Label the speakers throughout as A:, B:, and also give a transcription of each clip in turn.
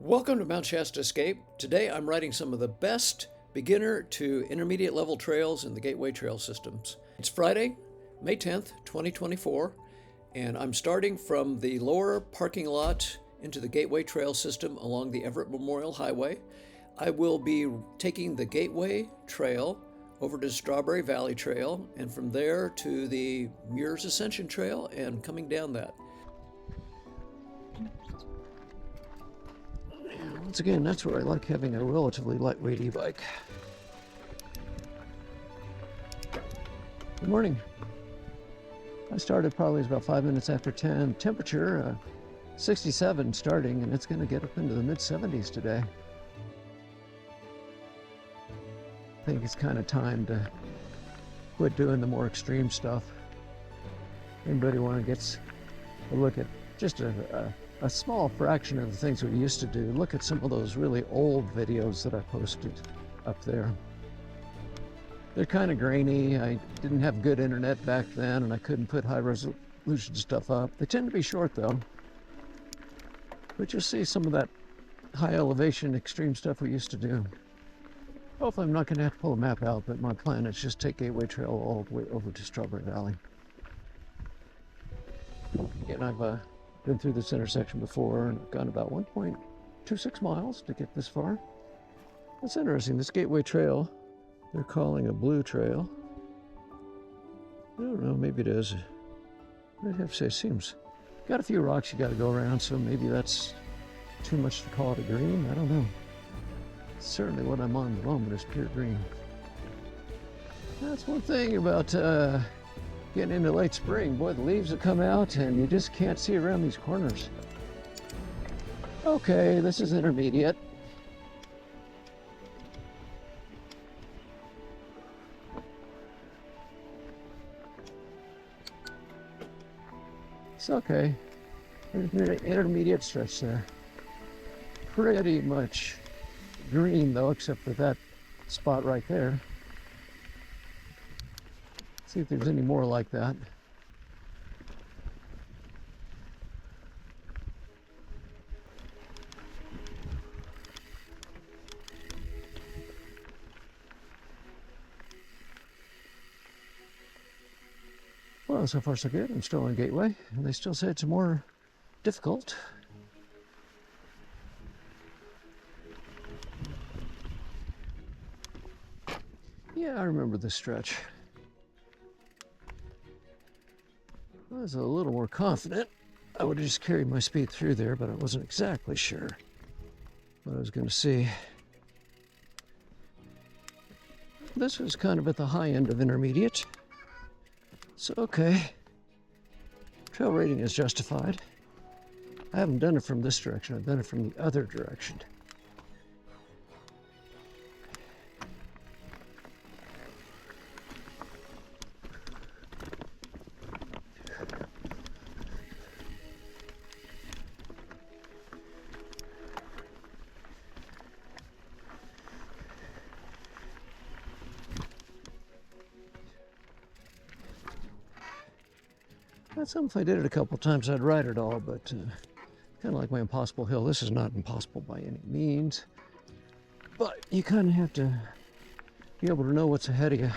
A: Welcome to Mount Shasta Escape. Today I'm riding some of the best beginner to intermediate level trails in the Gateway trail systems. It's Friday, May 10th, 2024, and I'm starting from the lower parking lot into the Gateway trail system along the Everett Memorial Highway. I will be taking the Gateway Trail over to Strawberry Valley Trail, and from there to the Muirs Ascension Trail and coming down that. Once again, that's where I like having a relatively lightweight e-bike. Good morning. I started probably about 5 minutes after 10. Temperature 67 starting, and it's going to get up into the mid-70s today. I think it's kind of time to quit doing the more extreme stuff. Anybody want to get a look at just a small fraction of the things we used to do? Look at some of those really old videos that I posted up there. They're kind of grainy. I didn't have good internet back then, and I couldn't put high resolution stuff up. They tend to be short though. But you'll see some of that high elevation extreme stuff we used to do. Hopefully I'm not going to have to pull a map out, but my plan is just take Gateway Trail all the way over to Strawberry Valley. Again, I've been through this intersection before, and I've gone about 1.26 miles to get this far. That's interesting. This Gateway Trail, they're calling a blue trail. I don't know, maybe it is. I'd have to say it seems. Got a few rocks you got to go around, so maybe that's too much to call it a green. I don't know. Certainly what I'm on at the moment is pure green. That's one thing about getting into late spring. Boy, the leaves have come out and you just can't see around these corners. Okay, this is intermediate. It's okay. There's an intermediate stretch there. Pretty much green though, except for that spot right there. See if there's any more like that. Well, so far so good. I'm still on Gateway, and they still say it's more difficult. Yeah, I remember this stretch. I was a little more confident. I would have just carried my speed through there, but I wasn't exactly sure what I was going to see. This was kind of at the high end of intermediate. So, okay. Trail rating is justified. I haven't done it from this direction. I've done it from the other direction. That's something if I did it a couple times, I'd ride it all, but kind of like my impossible hill. This is not impossible by any means, but you kind of have to be able to know what's ahead of you.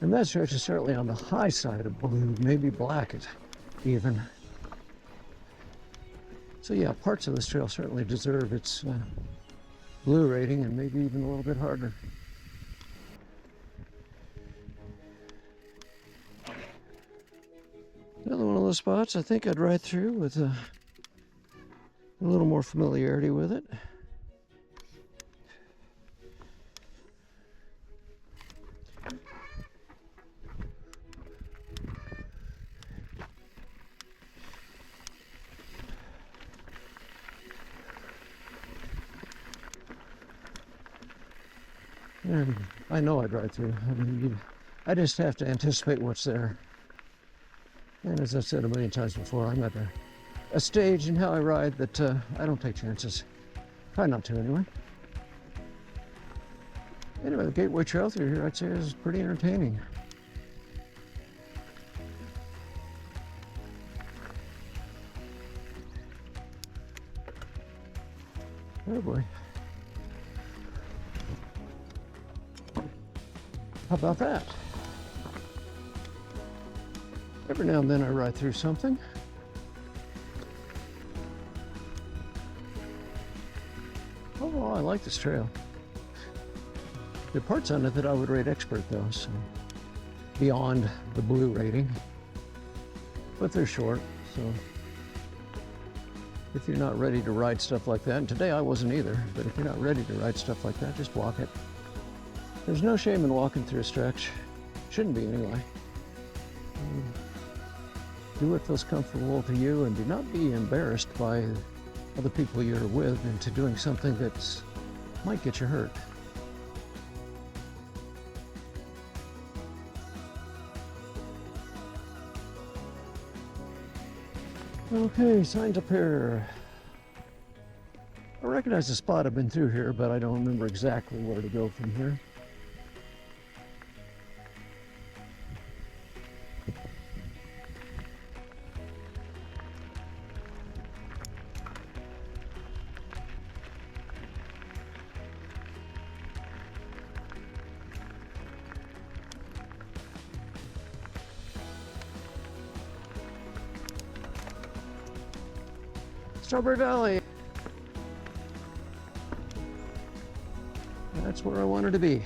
A: And that stretch is certainly on the high side of blue, maybe black even. So yeah, parts of this trail certainly deserve its blue rating, and maybe even a little bit harder. Another one of those spots I think I'd ride through with a little more familiarity with it. And I know I'd ride through. I mean, I just have to anticipate what's there. And as I've said a million times before, I'm at a stage in how I ride that I don't take chances. Try not to, anyway. Anyway, the Gateway Trail through here, I'd say, is pretty entertaining. Oh boy. How about that? Every now and then I ride through something. Oh, I like this trail. There are parts on it that I would rate expert though, so beyond the blue rating. But they're short, so if you're not ready to ride stuff like that, and today I wasn't either, but if you're not ready to ride stuff like that, just walk it. There's no shame in walking through a stretch. Shouldn't be anyway. Do what feels comfortable to you, and do not be embarrassed by other people you're with into doing something that might get you hurt. Okay, signs up here. I recognize the spot. I've been through here, but I don't remember exactly where to go from here. Strawberry Valley. That's where I wanted to be.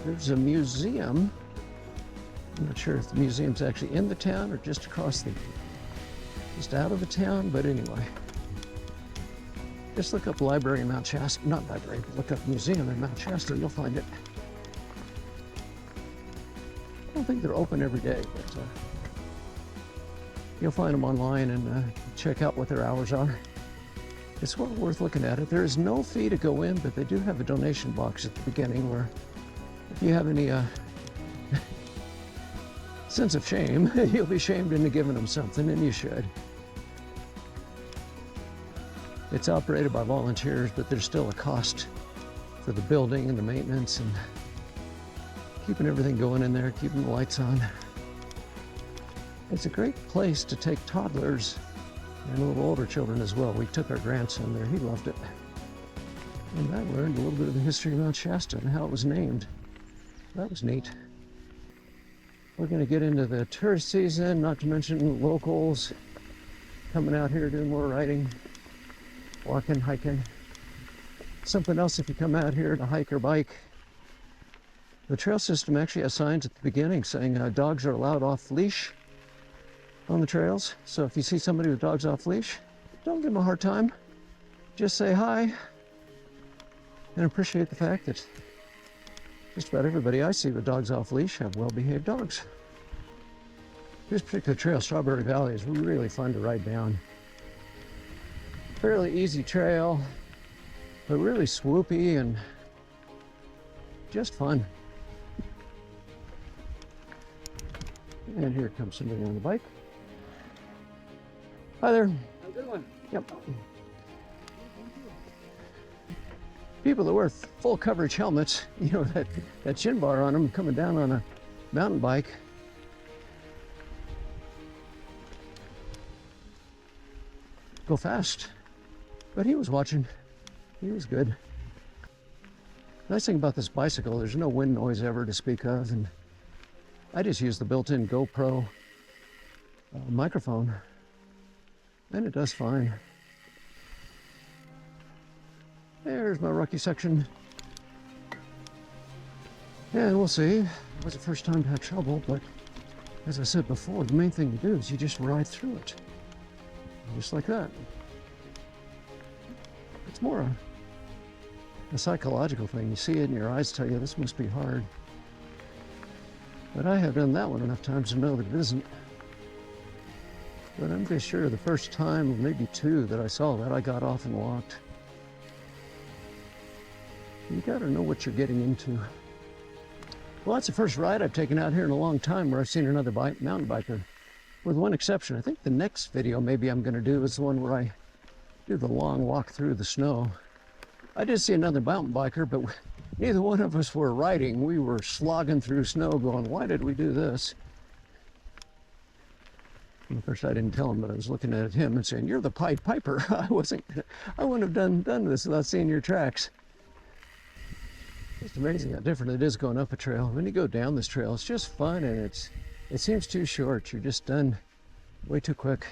A: There's a museum. I'm not sure if the museum's actually in the town or just across the, just out of the town, but anyway. Just look up library in Mount Shasta, not library, but look up museum in Mount Shasta, you'll find it. I don't think they're open every day, but you'll find them online and check out what their hours are. It's well worth looking at it. There is no fee to go in, but they do have a donation box at the beginning where if you have any sense of shame, you'll be shamed into giving them something, and you should. It's operated by volunteers, but there's still a cost for the building and the maintenance and keeping everything going in there, keeping the lights on. It's a great place to take toddlers and a little older children as well. We took our grandson there, he loved it. And I learned a little bit of the history of Mount Shasta and how it was named. That was neat. We're gonna get into the tourist season, not to mention locals coming out here doing more riding, walking, hiking. Something else if you come out here to hike or bike. The trail system actually has signs at the beginning saying dogs are allowed off leash on the trails. So if you see somebody with dogs off leash, don't give them a hard time. Just say hi and appreciate the fact that just about everybody I see with dogs off leash have well-behaved dogs. This particular trail, Strawberry Valley, is really fun to ride down. Fairly easy trail, but really swoopy and just fun. And here comes somebody on the bike. Hi there.
B: Good one.
A: Yep. People that wear full coverage helmets, you know, that chin bar on them coming down on a mountain bike. Go fast. But he was watching. He was good. Nice thing about this bicycle, there's no wind noise ever to speak of, and I just use the built-in GoPro microphone, and it does fine. There's my rocky section. And we'll see. It was the first time to have trouble, but as I said before, the main thing to do is you just ride through it. Just like that. It's more a psychological thing. You see it in your eyes tell you this must be hard. But I have done that one enough times to know that it isn't. But I'm pretty sure the first time, maybe two, that I saw that, I got off and walked. You gotta know what you're getting into. Well, that's the first ride I've taken out here in a long time where I've seen another mountain biker. With one exception. I think the next video maybe I'm gonna do is the one where I do the long walk through the snow. I did see another mountain biker, but neither one of us were riding. We were slogging through snow going, why did we do this? Of course, I didn't tell him, but I was looking at him and saying, "You're the Pied Piper." I wouldn't have done this without seeing your tracks. It's amazing how different it is going up a trail. When you go down this trail, it's just fun, and it seems too short. You're just done way too quick.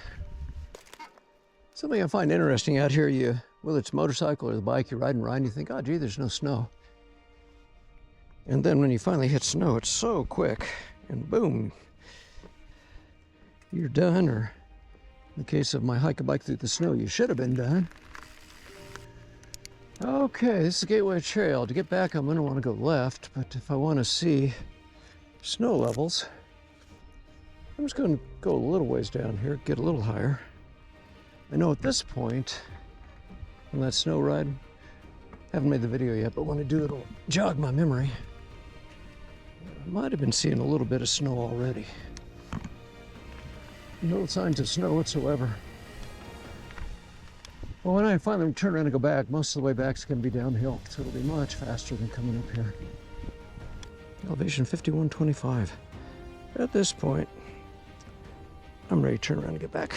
A: Something I find interesting out here, whether it's motorcycle or the bike, you're riding around, you think, "Oh, gee, there's no snow." And then when you finally hit snow, it's so quick, and boom, you're done. Or in the case of my hike a bike through the snow, you should have been done. Okay, this is Gateway Trail. To get back, I'm going to want to go left, but if I want to see snow levels, I'm just going to go a little ways down here, get a little higher. I know at this point, on that snow ride, haven't made the video yet, but when I do, it'll jog my memory. I might have been seeing a little bit of snow already. No signs of snow whatsoever. Well, when I finally turn around and go back, most of the way back is going to be downhill, so it'll be much faster than coming up here. Elevation 5125. At this point, I'm ready to turn around and get back.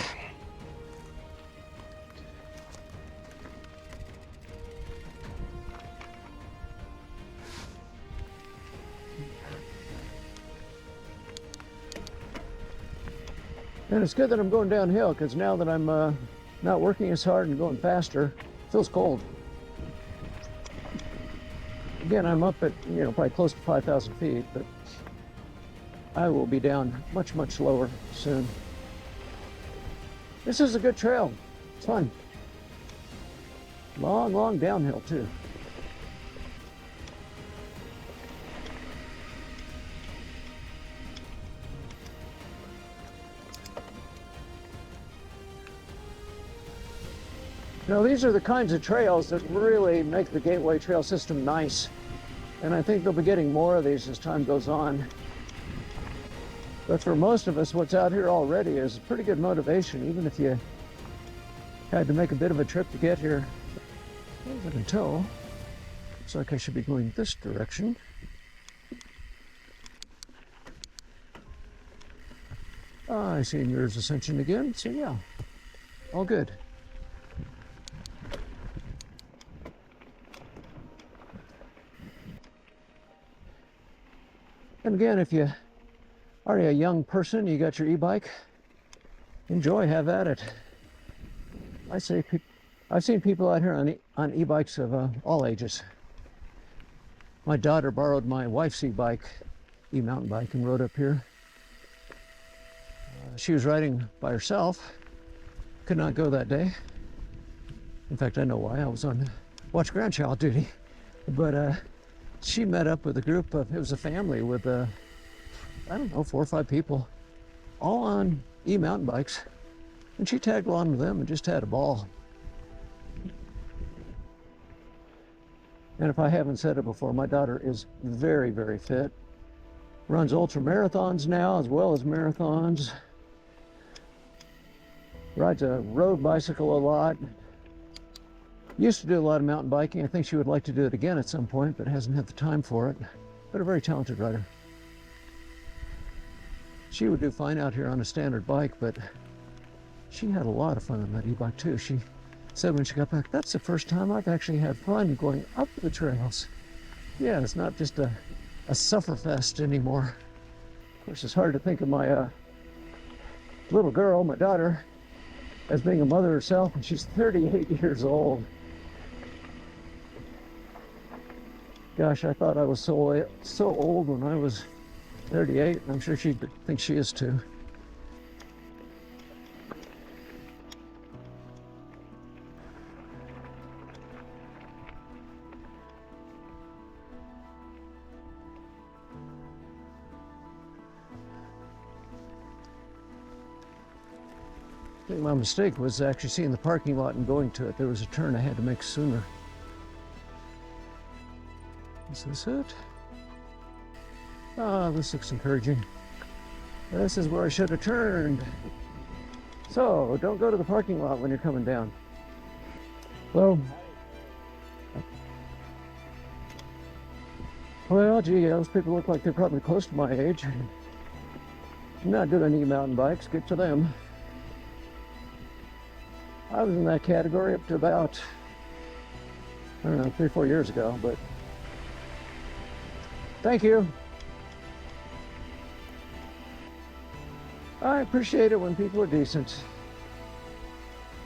A: And it's good that I'm going downhill, because now that I'm not working as hard and going faster, it feels cold. Again, I'm up at, probably close to 5,000 feet, but I will be down much, much lower soon. This is a good trail. It's fun. Long, long downhill, too. These are the kinds of trails that really make the Gateway Trail system nice. And I think they'll be getting more of these as time goes on. But for most of us, what's out here already is pretty good motivation, even if you had to make a bit of a trip to get here. As I can tell, looks like I should be going this direction. I see Muir's Ascension again, so yeah, all good. And again, if you are a young person, you got your e-bike, enjoy, have at it. I say, I've seen people out here on e-bikes of all ages. My daughter borrowed my wife's e-bike, e-mountain bike, and rode up here. She was riding by herself, could not go that day. In fact, I know why. I was on watch grandchild duty, but she met up with a group of, it was a family with, I don't know, 4 or 5 people, all on e-mountain bikes. And she tagged along with them and just had a ball. And if I haven't said it before, my daughter is very, very fit. Runs ultra marathons now, as well as marathons. Rides a road bicycle a lot. Used to do a lot of mountain biking. I think she would like to do it again at some point, but hasn't had the time for it. But a very talented rider. She would do fine out here on a standard bike, but she had a lot of fun on that e-bike too. She said when she got back, "That's the first time I've actually had fun going up the trails." Yeah, it's not just a sufferfest anymore. Of course, it's hard to think of my little girl, my daughter, as being a mother herself, and she's 38 years old. Gosh, I thought I was so old when I was 38. I'm sure she thinks she is too. I think my mistake was actually seeing the parking lot and going to it. There was a turn I had to make sooner. Is this it? Ah, this looks encouraging. This is where I should have turned. So, don't go to the parking lot when you're coming down. Well, gee, those people look like they're probably close to my age. I'm not doing any mountain bikes, good for them. I was in that category up to about, I don't know, 3 or 4 years ago, but thank you. I appreciate it when people are decent.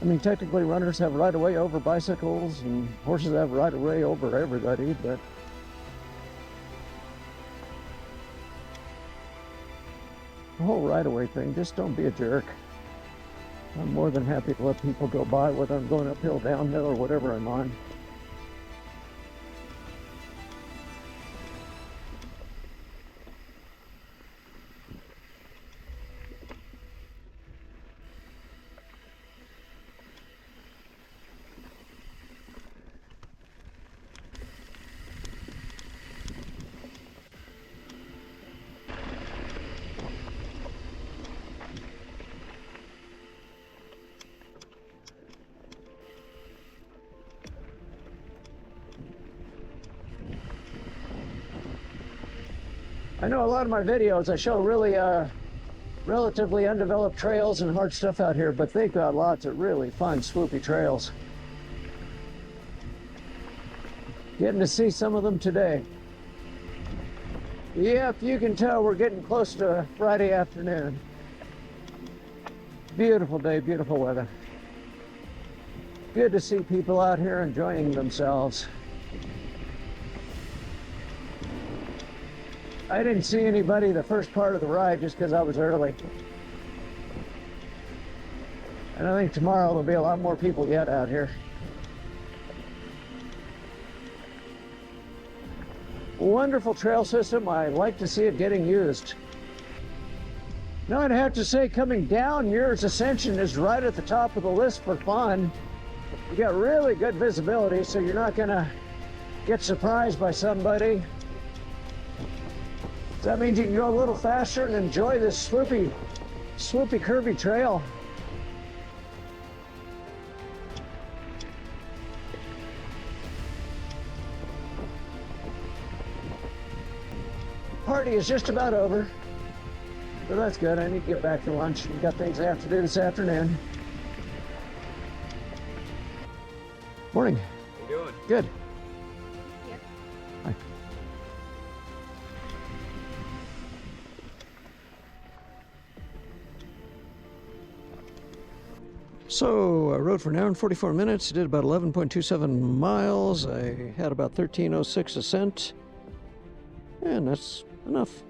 A: I mean, technically runners have right of way over bicycles and horses have right of way over everybody, but the whole right of way thing, just don't be a jerk. I'm more than happy to let people go by whether I'm going uphill, downhill, or whatever I'm on. I know a lot of my videos, I show really relatively undeveloped trails and hard stuff out here, but they've got lots of really fun, swoopy trails. Getting to see some of them today. Yep, you can tell we're getting close to Friday afternoon. Beautiful day, beautiful weather. Good to see people out here enjoying themselves. I didn't see anybody the first part of the ride just because I was early. And I think tomorrow there'll be a lot more people yet out here. Wonderful trail system. I like to see it getting used. Now I'd have to say coming down Muir's Ascension is right at the top of the list for fun. You got really good visibility, so you're not gonna get surprised by somebody. That means you can go a little faster and enjoy this swoopy, curvy trail. Party is just about over, so that's good. I need to get back to lunch. We've got things I have to do this afternoon. Morning.
B: How you doing?
A: Good.
C: Yep.
A: Hi. So I rode for an hour and 44 minutes, did about 11.27 miles. I had about 13:06 ascent, and that's enough.